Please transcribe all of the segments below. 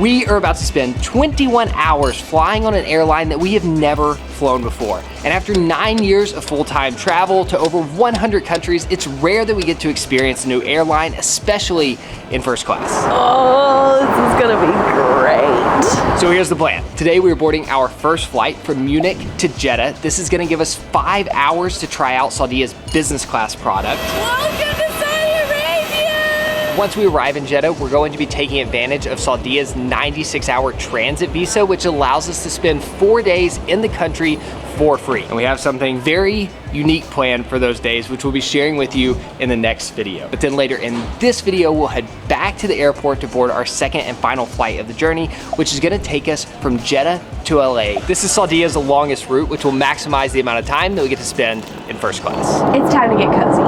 We are about to spend 21 hours flying on an airline that we have never flown before. And after 9 years of full-time travel to over 100 countries, it's rare that we get to experience a new airline, especially in first class. Oh, this is gonna be great. So here's the plan. Today we are boarding our first flight from Munich to Jeddah. This is gonna give us 5 hours to try out Saudia's business class product. Welcome to Saudi Arabia! Once we arrive in Jeddah, we're going to be taking advantage of Saudia's 96-hour transit visa, which allows us to spend 4 days in the country for free. And we have something very unique planned for those days, which we'll be sharing with you in the next video. But then later in this video, we'll head back to the airport to board our second and final flight of the journey, which is gonna take us from Jeddah to LA. This is Saudia's longest route, which will maximize the amount of time that we get to spend in first class. It's time to get cozy.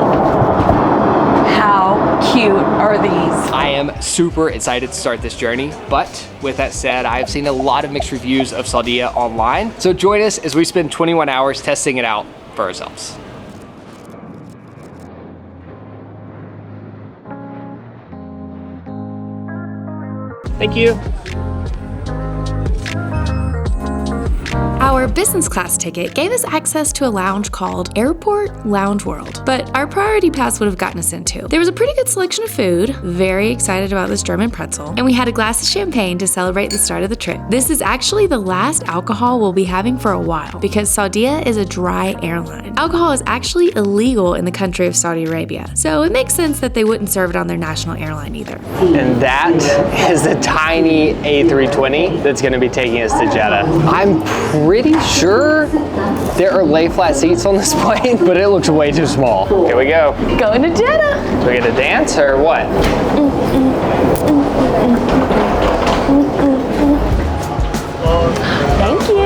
How cute are these? I am super excited to start this journey, but with that said, I've seen a lot of mixed reviews of Saudia online. So join us as we spend 21 hours testing it out for ourselves. Thank you. Our business class ticket gave us access to a lounge called Airport Lounge World, but our priority pass would have gotten us into. There was a pretty good selection of food, very excited about this German pretzel, and we had a glass of champagne to celebrate the start of the trip. This is actually the last alcohol we'll be having for a while because Saudia is a dry airline. Alcohol is actually illegal in the country of Saudi Arabia, so it makes sense that they wouldn't serve it on their national airline either. And that is the tiny A320 that's gonna be taking us to Jeddah. I'm pretty sure there are lay flat seats on this plane, but it looks way too small. Here we go. Going to Jeddah. Do we get to dance or what? Thank you.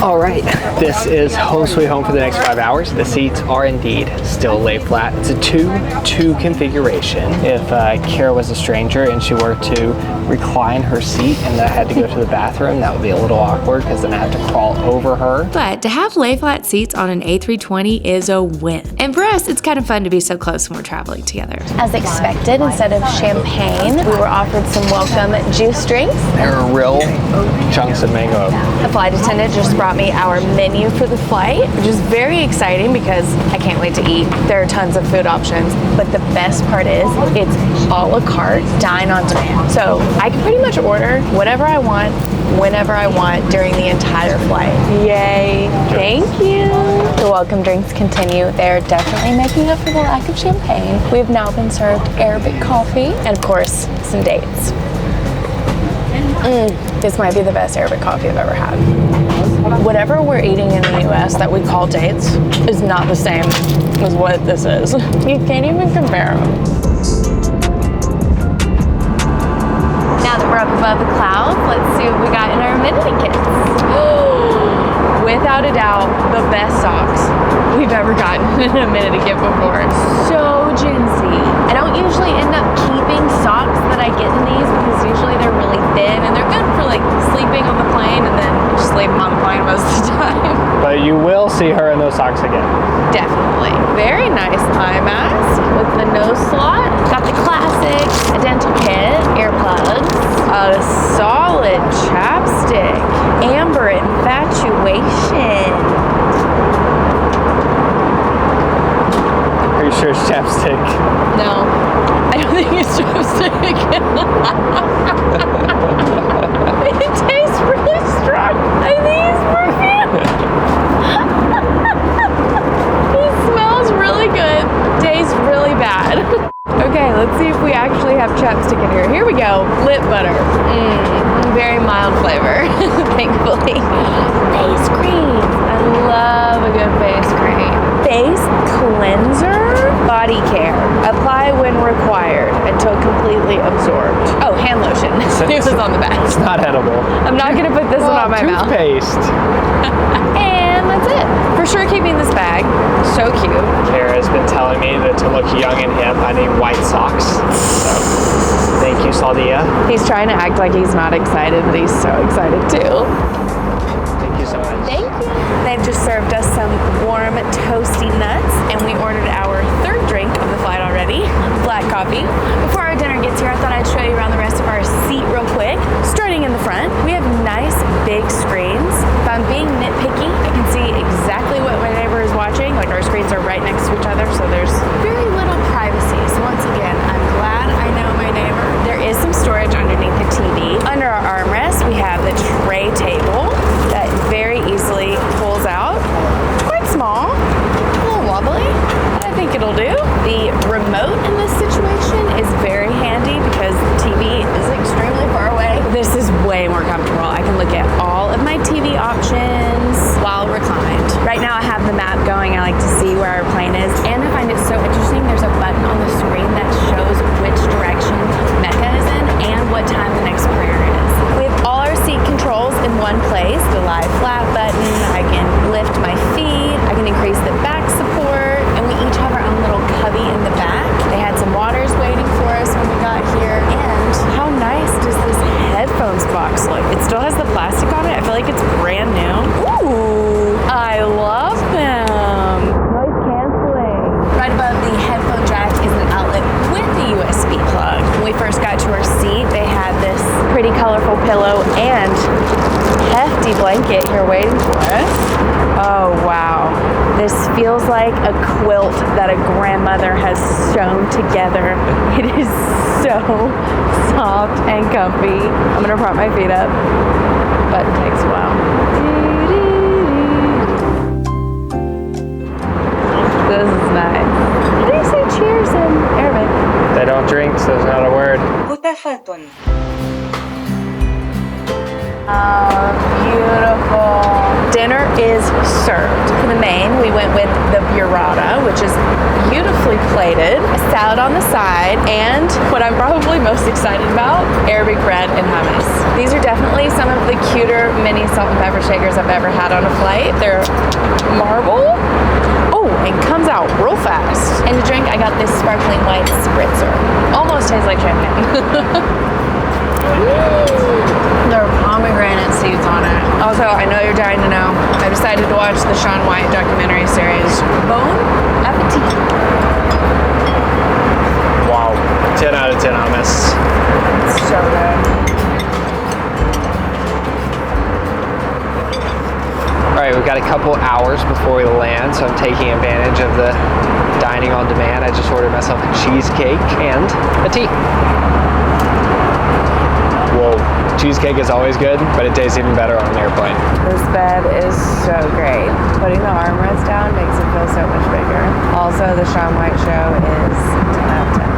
All right, this is home sweet home for the next 5 hours. The seats are indeed still lay flat. It's a 2-2 configuration. If Kara was a stranger and she were to recline her seat and I had to go to the bathroom, that would be a little awkward because then I have to crawl over her. But to have lay flat seats on an A320 is a win. And for us, it's kind of fun to be so close when we're traveling together. As expected, instead of champagne, we were offered some welcome juice drinks. There are real chunks of mango. The flight attendant just brought me our menu for the flight, which is very exciting because I can't wait to eat. There are tons of food options, but the best part is it's a la carte, dine on demand. So I can pretty much order whatever I want, whenever I want during the entire flight. Yay, thank you. The welcome drinks continue. They're definitely making up for the lack of champagne. We've now been served Arabic coffee and of course, some dates. This might be the best Arabic coffee I've ever had. Whatever we're eating in the US that we call dates is not the same as what this is. You can't even compare them. Now that we're up above the clouds, let's see what we got in our amenity kits. Without a doubt, the best socks we've ever gotten in an amenity kit before. So ginsy. I don't usually end up keeping socks that I get in these because usually they're really thin and they're good for like sleeping on the plane and then just leave them on the plane most of the time. But you will see her in those socks again. Definitely. Very nice eye mask with the nose slot. Got the classic dental kit, earplugs, a solid chapstick, Amber Infatuation. Are you sure it's chapstick? No, I don't think it's chapstick. It tastes really strong. I think it's perfume. It smells really good, tastes really bad. Okay, let's see if we actually have chapstick in here. Here we go, lip butter. Very mild flavor, thankfully. Face cream. I love a good face cream. Face cleanser, body care. Apply when required until completely absorbed. Oh, hand lotion. It was on the back. It's not edible. I'm not gonna put this one on my mouth. Toothpaste. And that's it. For sure keeping this bag. So cute. Kara's been telling me that to look young and hip, I need white socks. So, thank you, Saudia. He's trying to act like he's not excited, but he's so excited too. Thank you so much. Thank you. They've just served us some warm toasty nuts, and we ordered our third drink of the flight already, black coffee. Before our dinner gets here, I thought I'd show you around the rest of our seat I have the map going, I like to see where our plane is. And I find it so interesting, there's a button on the screen that shows which direction Mecca is in and what time the next prayer is. We have all our seat controls in one place. The lie flat button, I can lift my feet, I can increase the back support, and we each have our own little cubby in the back. They had some waters waiting for us when we got here. And how nice does this headphones box look? It still has the plastic on it. I feel like it's brand new. Ooh, I love them. Noise canceling. Right above the headphone jack is an outlet with the USB plug. When we first got to our seat, they had this pretty colorful pillow and hefty blanket here waiting for us. Oh, wow. This feels like a quilt that a grandmother has sewn together. It is so soft and comfy. I'm gonna prop my feet up, but it takes a while. This is nice. How do you say cheers in Arabic? They don't drink, so it's not a word. Oh, beautiful. Dinner is served. For the main, we went with the burrata, which is beautifully plated, a salad on the side, and what I'm probably most excited about, Arabic bread and hummus. These are definitely some of the cuter mini salt and pepper shakers I've ever had on a flight. They're marble. Oh, and comes out real fast. And to drink, I got this sparkling white spritzer. Almost tastes like champagne. There are pomegranate seeds on it. Also, I know you're dying to know, I decided to watch the Shaun White documentary series. Bon appetit. Wow, 10 out of 10 hummus. It's so good. All right, we've got a couple hours before we land, so I'm taking advantage of the dining on demand. I just ordered myself a cheesecake and a tea. Whoa, cheesecake is always good, but it tastes even better on an airplane. This bed is so great. Putting the armrest down makes it feel so much bigger. Also, the Shaun White show is 10 out of 10.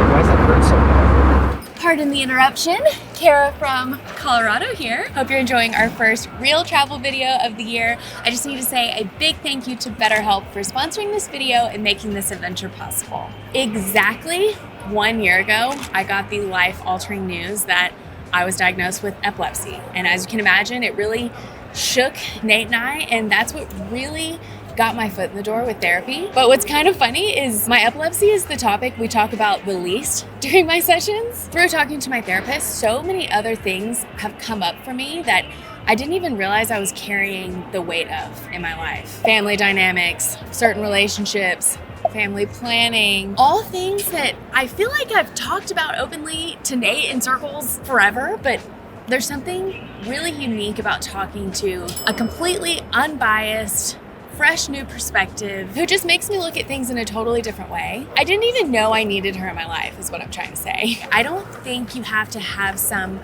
Why does that hurt so bad? Pardon the interruption. Kara from Colorado here. Hope you're enjoying our first real travel video of the year. I just need to say a big thank you to BetterHelp for sponsoring this video and making this adventure possible. Exactly 1 year ago, I got the life-altering news that I was diagnosed with epilepsy. And as you can imagine, it really shook Nate and I, and that's what really got my foot in the door with therapy. But what's kind of funny is my epilepsy is the topic we talk about the least during my sessions. Through talking to my therapist, so many other things have come up for me that I didn't even realize I was carrying the weight of in my life. Family dynamics, certain relationships, family planning, all things that I feel like I've talked about openly to Nate in circles forever, but there's something really unique about talking to a completely unbiased, fresh new perspective who just makes me look at things in a totally different way. I didn't even know I needed her in my life is what I'm trying to say. I don't think you have to have some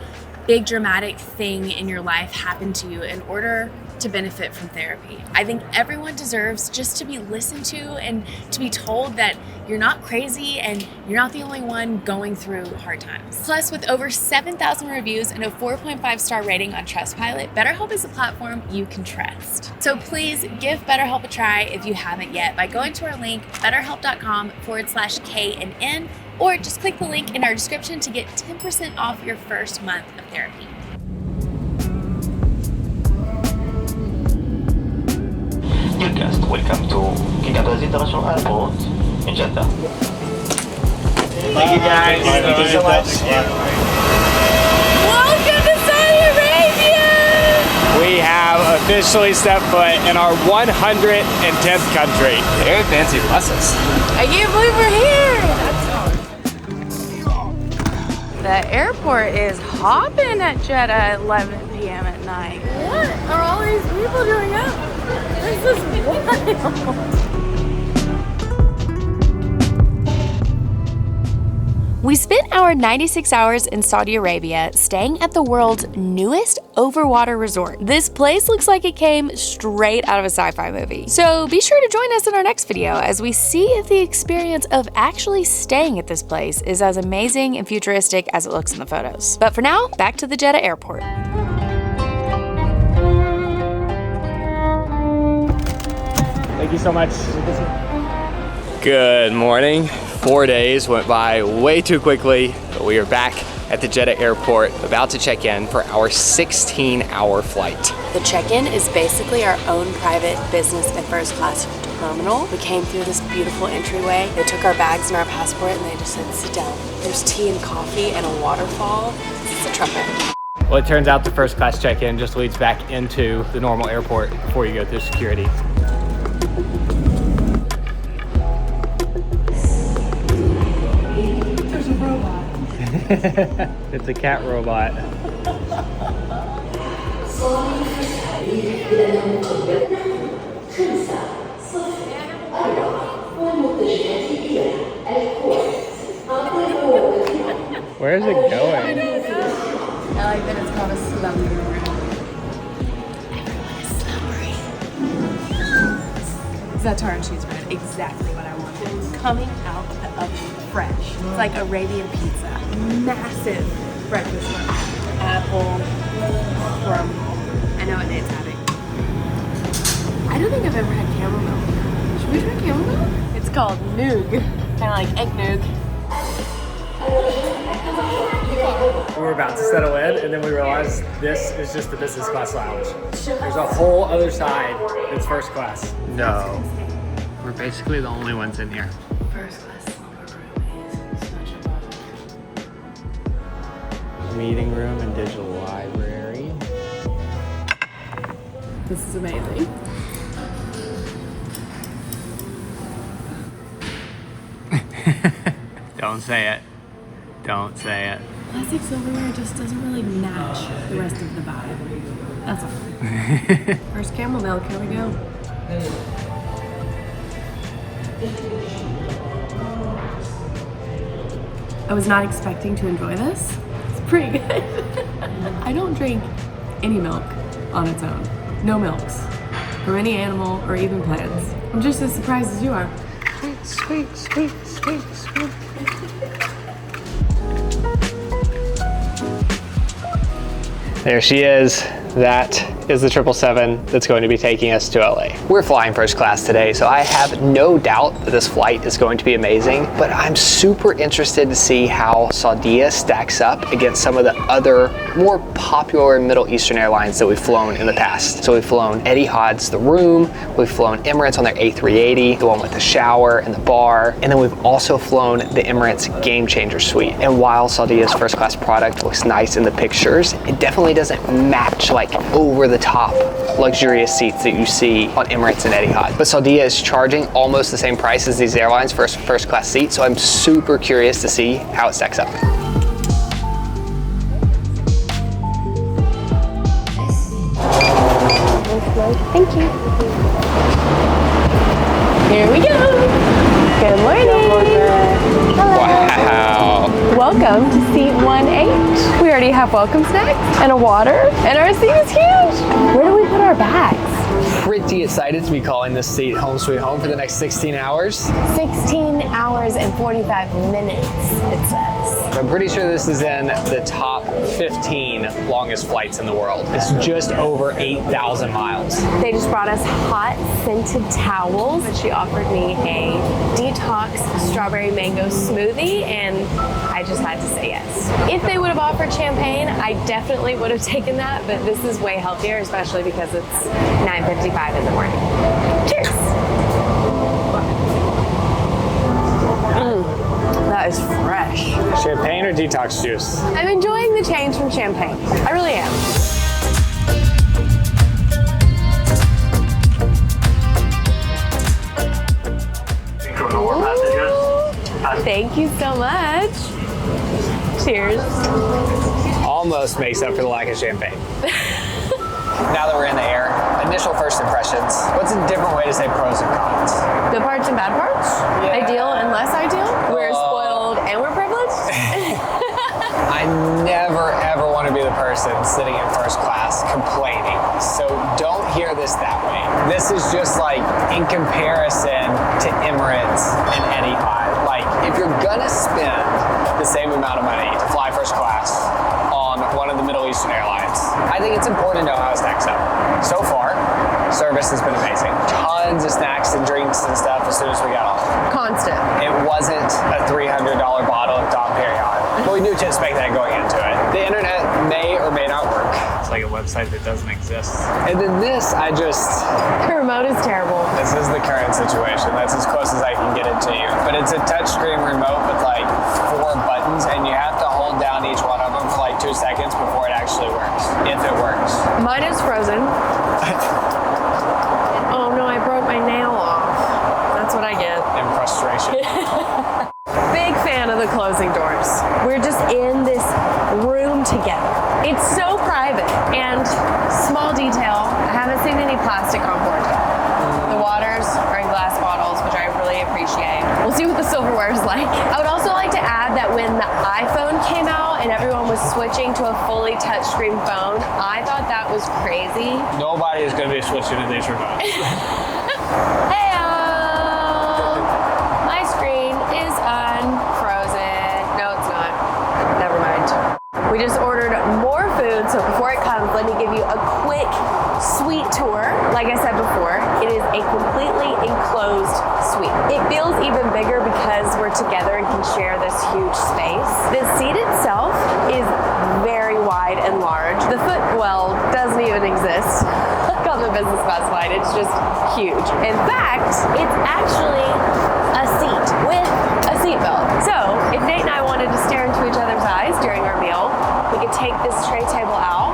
big dramatic thing in your life happen to you in order to benefit from therapy. I think everyone deserves just to be listened to and to be told that you're not crazy and you're not the only one going through hard times. Plus, with over 7,000 reviews and a 4.5-star rating on Trustpilot, BetterHelp is a platform you can trust. So please give BetterHelp a try if you haven't yet by going to our link, betterhelp.com/KNN, or just click the link in our description to get 10% off your first month of therapy. Dear guest, welcome to King Abdulaziz International Airport in Jeddah. Thank you guys. Thank you so much. Welcome to Saudi Arabia! We have officially stepped foot in our 110th country. Very fancy buses. I can't believe we're here! The airport is hopping at Jeddah at 11 p.m. at night. What are all these people doing up? This is wild. We spent our 96 hours in Saudi Arabia staying at the world's newest overwater resort. This place looks like it came straight out of a sci-fi movie. So be sure to join us in our next video as we see if the experience of actually staying at this place is as amazing and futuristic as it looks in the photos. But for now, back to the Jeddah airport. Thank you so much. Good morning. 4 days went by way too quickly, but we are back at the Jeddah airport, about to check in for our 16-hour flight. The check-in is basically our own private business and first class terminal. We came through this beautiful entryway. They took our bags and our passport and they just said, sit down. There's tea and coffee and a waterfall. It's a trumpet. Well, it turns out the first class check-in just leads back into the normal airport before you go through security. There's a robot. It's a cat robot. Where is it going? I like that it's called a slumber room. Za'atar cheese bread, exactly what I wanted. Coming out of the oven fresh. It's like Arabian pizza. Massive breakfast lunch. Apple, crumble. I know what Nate's having. I don't think I've ever had camel milk. Should we try camel milk? It's called noog. Kind of like egg noog. We were about to settle in, and then we realized this is just the business class lounge. There's a whole other side that's first class. No. We're basically the only ones in here. First class slumber room is such a buzz. Meeting room and digital library. This is amazing. Don't say it. Don't say it. Plastic silverware just doesn't really match the rest of the vibe. That's all. First camel milk, here we go. I was not expecting to enjoy this. It's pretty good. I don't drink any milk on its own. No milks. From any animal or even plants. I'm just as surprised as you are. Sweet, sweet, sweet, sweet, sweet. There she is. That is the 777 that's going to be taking us to LA. We're flying first class today, so I have no doubt that this flight is going to be amazing, but I'm super interested to see how Saudia stacks up against some of the other more popular Middle Eastern airlines that we've flown in the past. So we've flown Etihad's The Room, we've flown Emirates on their A380, the one with the shower and the bar, and then we've also flown the Emirates Game Changer Suite. And while Saudia's first class product looks nice in the pictures, it definitely doesn't match like over the top luxurious seats that you see on Emirates and Etihad. But Saudia is charging almost the same price as these airlines for a first class seat, so I'm super curious to see how it stacks up. Thank you. Here we go. Good morning. Wow. Welcome to seat 1H. We already have welcome snacks and a water, and our seat is huge. Where do we put our bags? Pretty excited to be calling this seat home sweet home for the next 16 hours. 16 hours and 45 minutes, it says. I'm pretty sure this is in the top 15 longest flights in the world. It's just over 8,000 miles. They just brought us hot scented towels. She offered me a detox strawberry mango smoothie, and I just had to say yes. If they would have offered champagne, I definitely would have taken that, but this is way healthier, especially because it's 9:55 in the morning. Cheers! That is fresh. Champagne or detox juice? I'm enjoying the change from champagne. I really am. From the war passengers. Thank you so much. Cheers. Almost makes up for the lack of champagne. Now that we're in the air, initial first impressions. What's a different way to say pros and cons? Good parts and bad parts? Yeah. Ideal and less ideal? We're spoiled and we're privileged? I never ever want to be the person sitting in first class complaining. So don't hear this that way. This is just like in comparison to Emirates and Etihad. Like if you're gonna spend the same amount of money to fly first class on one of the Middle Eastern airlines, I think it's important to know how it stacks up. So far, service has been amazing. Tons of snacks and as soon as we got off. Constant. It wasn't a $300 bottle of Dom Perignon, but we knew to expect that going into it. The internet may or may not work. It's like a website that doesn't exist. And then this, The remote is terrible. this is the current situation. That's as close as I can get it to you. But it's a touchscreen remote with like 4 buttons, and you have to hold down each one of them for like 2 seconds before it actually works, if it works. Mine is frozen. Oh no, I broke my nail off. That's what I get. In frustration. Big fan of the closing doors. We're just in this room together. It's so private. And small detail, I haven't seen any plastic on board yet. The waters are in glass bottles, which I really appreciate. We'll see what the silverware is like. I would also like to add that when the iPhone came out and everyone was switching to a fully touchscreen phone, I thought that was crazy. Nobody is going to be switching to these remotes. Hey-o! My screen is unfrozen. No, it's not. Never mind. We just ordered more food, so before it comes, let me give you a quick suite tour. Like I said before, it is a completely enclosed suite. It feels even bigger because we're together and can share this huge space. The seat itself is very wide and large. The footwell doesn't even exist. On the business class flight, it's just huge. In fact, it's actually a seat with a seat belt. So if Nate and I wanted to stare into each other's eyes during our meal, we could take this tray table out,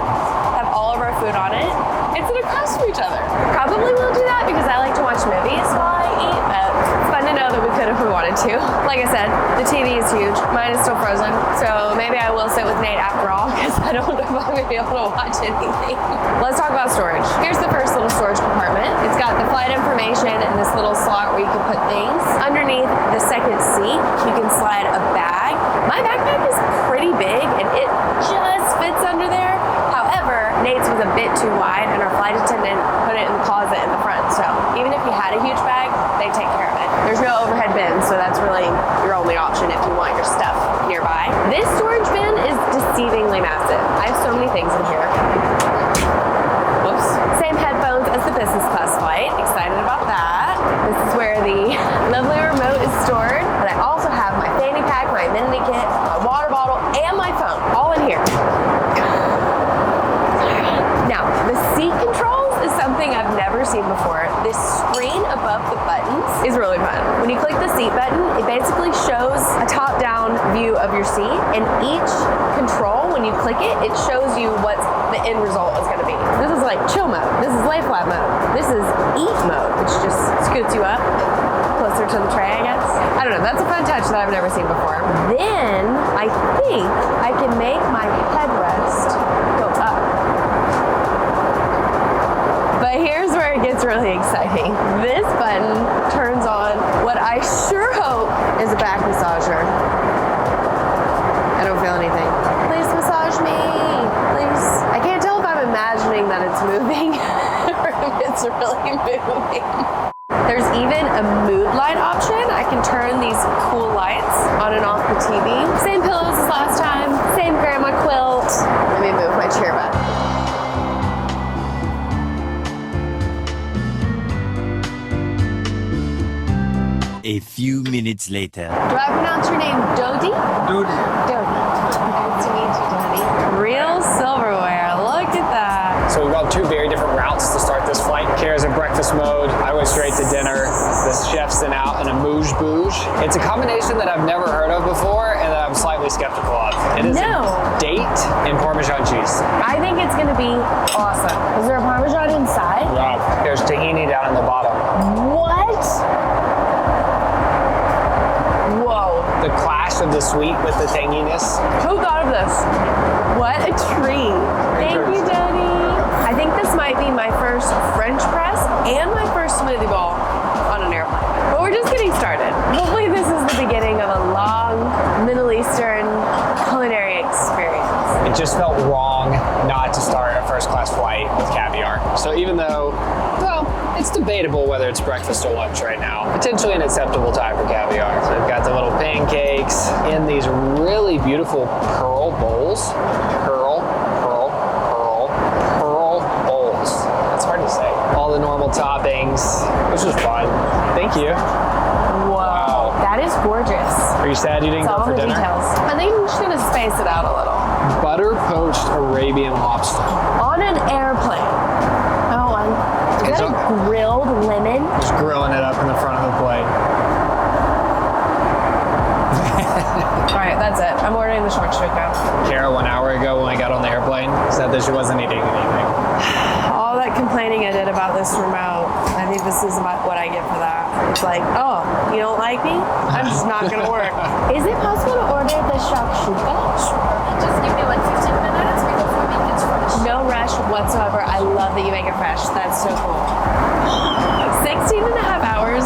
have all of our food on it, and sit across from each other. Probably will do that because I like to watch movies while I eat, but it's fun to know that we could if we wanted to. Like I said, the TV is huge. Mine is still frozen, so maybe I will sit with Nate after all because I don't know if I'm going to be able to watch anything. Let's talk about storage. Here's the first little storage compartment. It's got the flight information and this little slot where you can put things. Underneath the second seat, you can slide a bag. My backpack is pretty big and it just fits under there. However, Nate's was a bit too wide and our flight attendant put it in the closet in the front. So even if you had a huge bag, they take care of it. There's no overhead bin, so that's really your only option if you want your stuff nearby. This storage bin is deceivingly massive. I have so many things in here. Whoops. Same headphones as the business class flight. Excited about that. This is where the lovely remote is stored. But I also have my fanny pack, my amenity kit, my water bottle, and my phone all in here. Now, the seat controls is something I've never seen before. This screen above the buttons is really fun. When you click the seat button, it basically shows a top-down view of your seat, and each control, when you click it, it shows you what the end result is going to be. This is like chill mode. This is lay flat mode. This is eat mode, which just scoots you up closer to the tray, I guess. I don't know. That's a fun touch that I've never seen before. Then I think I can make my headrest go up. But here's where it gets really exciting. This button turns on what I sure hope is a back massager. I don't feel anything. Please massage me, please. I can't tell if I'm imagining that it's moving or if it's really moving. There's even a mood light option. I can turn these cool lights on and off the TV. Same pillows as last time, same grandma quilt. Let me move my chair back. A few minutes later. Do I pronounce your name Dodi? Dude. Dodi. Nice to meet you, Dodi. Real silverware. Look at that. So we've gone 2 very different routes to start this flight. Kara's in breakfast mode. I went straight to dinner. The chef's in out in a mouge-bouge. It's a combination that I've never heard of before and that I'm slightly skeptical of. It is a date and Parmesan cheese. I think it's gonna be awesome. Is there a Parmesan inside? Wow. There's tahini down in the bottom. What? Whoa. The clash of the sweet with the tanginess. Who thought of this? What a treat. Thank you, Dodi. I think this might be my first French press and my first smoothie bowl on an airplane. But we're just getting started. Hopefully this is the beginning of a long Middle Eastern culinary experience. It just felt wrong not to start a first class flight with caviar. So even though, well, it's debatable whether it's breakfast or lunch right now, potentially an acceptable time for caviar. So we've got the little pancakes in these really beautiful pearl bowls. Pearl bowls. It's hard to say. All the normal toppings. This was fun. Thank you. Whoa, that is gorgeous. Are you sad you didn't It's go all for the dinner? details. I think I'm just gonna space it out a little. Butter poached Arabian lobster. On an airplane. Oh, is that a grilled lemon? Just grilling it up in the front of the plate. All right, that's it. I'm ordering the shakshuka. Kara, 1 hour ago when we got on the airplane, said that she wasn't eating anything. All that complaining I did about this remote, I think this is about what I get for that. It's like, oh, you don't like me? I'm just not gonna work. Is it possible to order the shakshuka? Just give me like 15 minutes because we make it fresh. No rush whatsoever. I love that you make it fresh. That's so cool. 16 and a half hours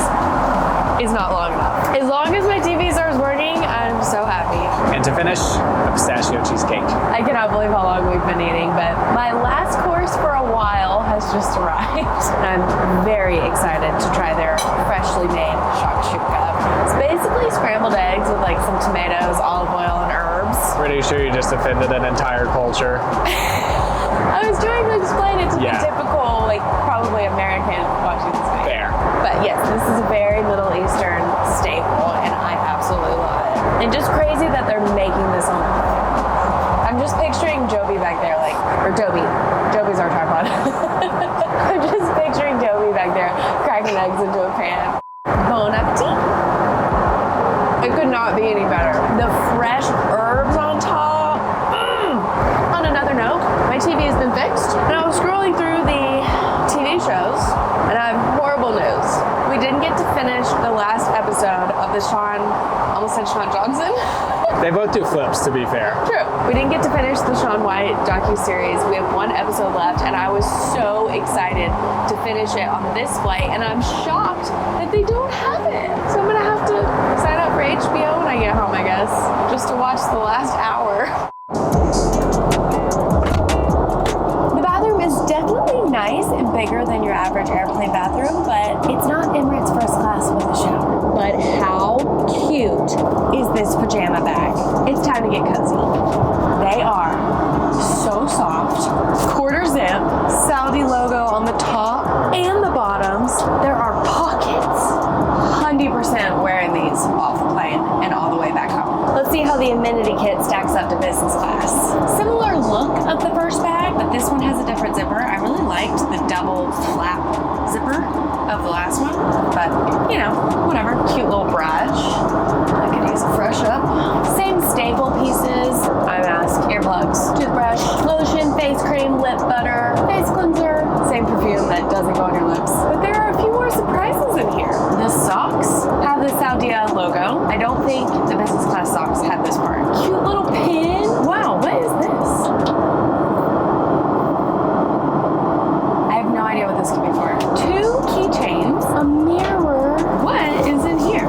is not long enough. As long as my TV starts working, I'm so happy. And to finish, a pistachio cheesecake. I cannot believe how long we've been eating, but my last course for a while has just arrived. I'm very excited to try their freshly made shakshuka. It's basically scrambled eggs with like some tomatoes, olive oil, and herbs. Pretty sure you just offended an entire culture. I was trying to explain it to the typical, like, probably American watching this video. Fair. But yes, this is a very Middle Eastern staple, and I absolutely love it. And just crazy that they're making this on the plane. I'm just picturing Joby back there, like, or Joby. Joby's our tripod. I'm just picturing Joby back there cracking eggs into a pan. Bon appetit. It could not be any better. The fresh herbs on top. On another note, my TV has been fixed, and I was scrolling through the TV shows, and I have horrible news. We didn't get to finish the last episode of the almost said Sean Johnson. They both do flips, to be fair. True. We didn't get to finish the Shaun White docuseries. We have one episode left, and I was so excited to finish it on this flight, and I'm shocked that they don't have it. So I'm gonna have to sign up for HBO when I get home, I guess, just to watch the last hour. The bathroom is definitely nice and bigger than your average airplane bathroom, but it's not Emirates first class with a shower. But how cute is this pajama bag? It's time to get cozy. They are so soft, quarter zip, Saudi logo on the top and the bottoms. There are pockets. 100% wearing these off the plane and all the way back home. Let's see how the amenity kit stacks up to business class. Similar look of the first bag, but this one has a different zipper. I really liked the double flap zipper of the last one, but you know, whatever. Cute little brush. I could use a fresh up. Same staple pieces. Eye mask, earplugs, toothbrush, lotion, face cream, lip butter, face cleanser. Same perfume that doesn't go on your lips. But there are a few more surprises in here. The socks have the Saudia logo. I don't think the business class socks had this part. Cute little pin. Wow, what is this? I have no idea what this could be for. 2 keychains, a mirror. What is in here?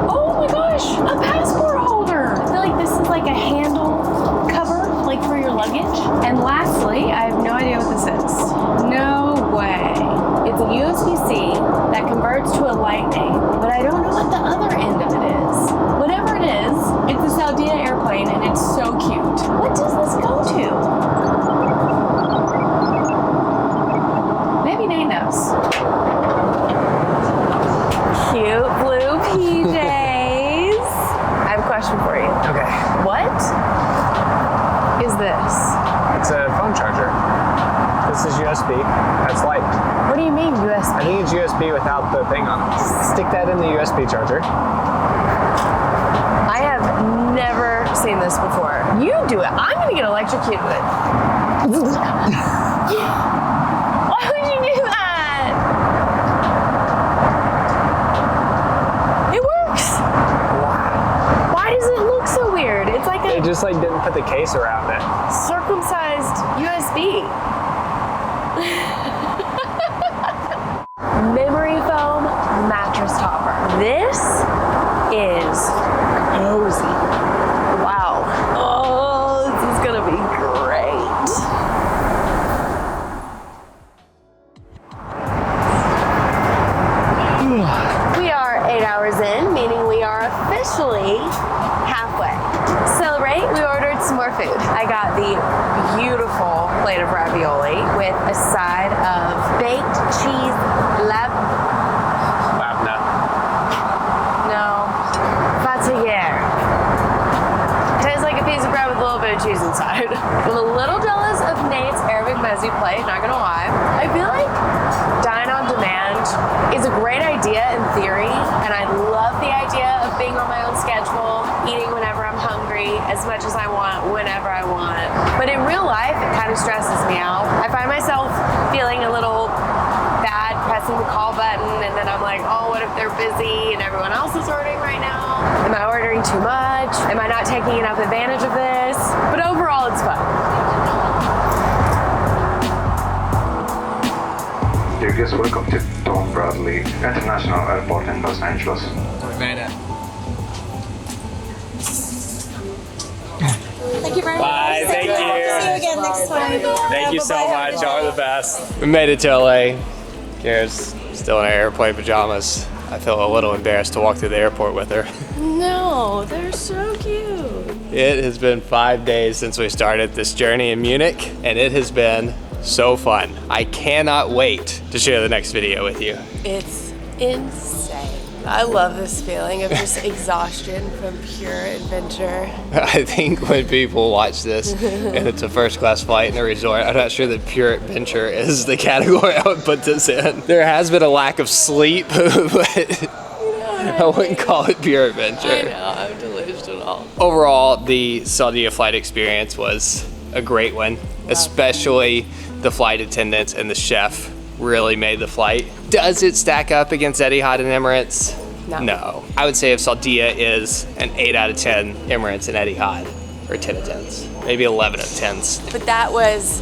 Oh my gosh, a passport holder. I feel like this is like a handle cover, like for your luggage. And lastly, I have no idea what this is. No way. It's a USB-C that converts to a Lightning, but I don't know what the other end of it is. Whatever it is, it's a Saudia airplane and it's so cute. What does this go to? Maybe Nate knows. Cute blue PJs. I have a question for you. Okay. What is this? It's a phone charger. This is USB. That's light. What do you mean USB? I think it's USB without the thing on it. Stick that in the USB charger. I have never seen this before. You do it. I'm gonna get electrocuted. Why would you do that? It works. Wow. Why does it look so weird? It's like They a just like didn't put the case around it. circumcised USB. Memory foam mattress topper. This is cozy. Wow. Oh, this is gonna be great. We are 8 hours in, meaning we are officially halfway. To celebrate, we ordered some more food. I got the beautiful plate of ravioli with a side of baked cheese Labna. No. Fatiguer. Tastes like a piece of bread with a little bit of cheese inside. I'm a little jealous of Nate's Arabic mezzi plate, not gonna lie. I feel like dine on demand is a great idea in theory, and I love the idea of being on my own schedule, eating whenever I'm hungry, as much as I want, whenever I want. But in real life, it kind of stresses me out. I find myself feeling a little bad pressing the call button, and then I'm like, oh, what if they're busy and everyone else is ordering right now? Am I ordering too much? Am I not taking enough advantage of this? But overall, it's fun. Dear guests, welcome to Tom Bradley International Airport in Los Angeles. We made it. Thank you very much. Bye, thank you. See you again next time. Thank you so much. Y'all are the best. We made it to LA. Kara's still in her airplane pajamas. I feel a little embarrassed to walk through the airport with her. No, they're so cute. It has been 5 days since we started this journey in Munich, and it has been so fun. I cannot wait to share the next video with you. It's insane. I love this feeling of just exhaustion from pure adventure. I think when people watch this and it's a first class flight in a resort, I'm not sure that pure adventure is the category I would put this in. There has been a lack of sleep, but I wouldn't call it pure adventure. I know, I'm delusional. Overall, the Saudia flight experience was a great one, especially the flight attendants and the chef really made the flight. Does it stack up against Etihad and Emirates? No. I would say if Saudia is an 8 out of 10, Emirates and Etihad are 10 of 10s, maybe 11 of 10s. But that was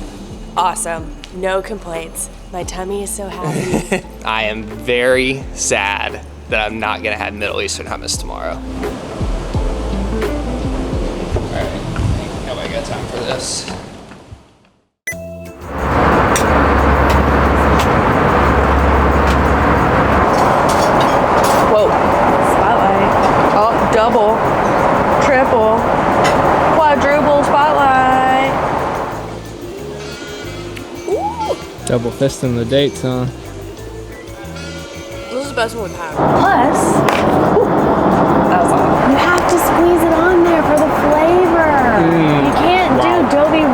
awesome. No complaints. My tummy is so happy. I am very sad that I'm not gonna have Middle Eastern hummus tomorrow. All right, nobody got time for this. Whoa. Spotlight. Oh, double, triple, quadruple spotlight. Ooh. Double fisting the dates, huh? This is the best one we've had. Plus, you have to squeeze it on there for the flavor. You can't do Dobie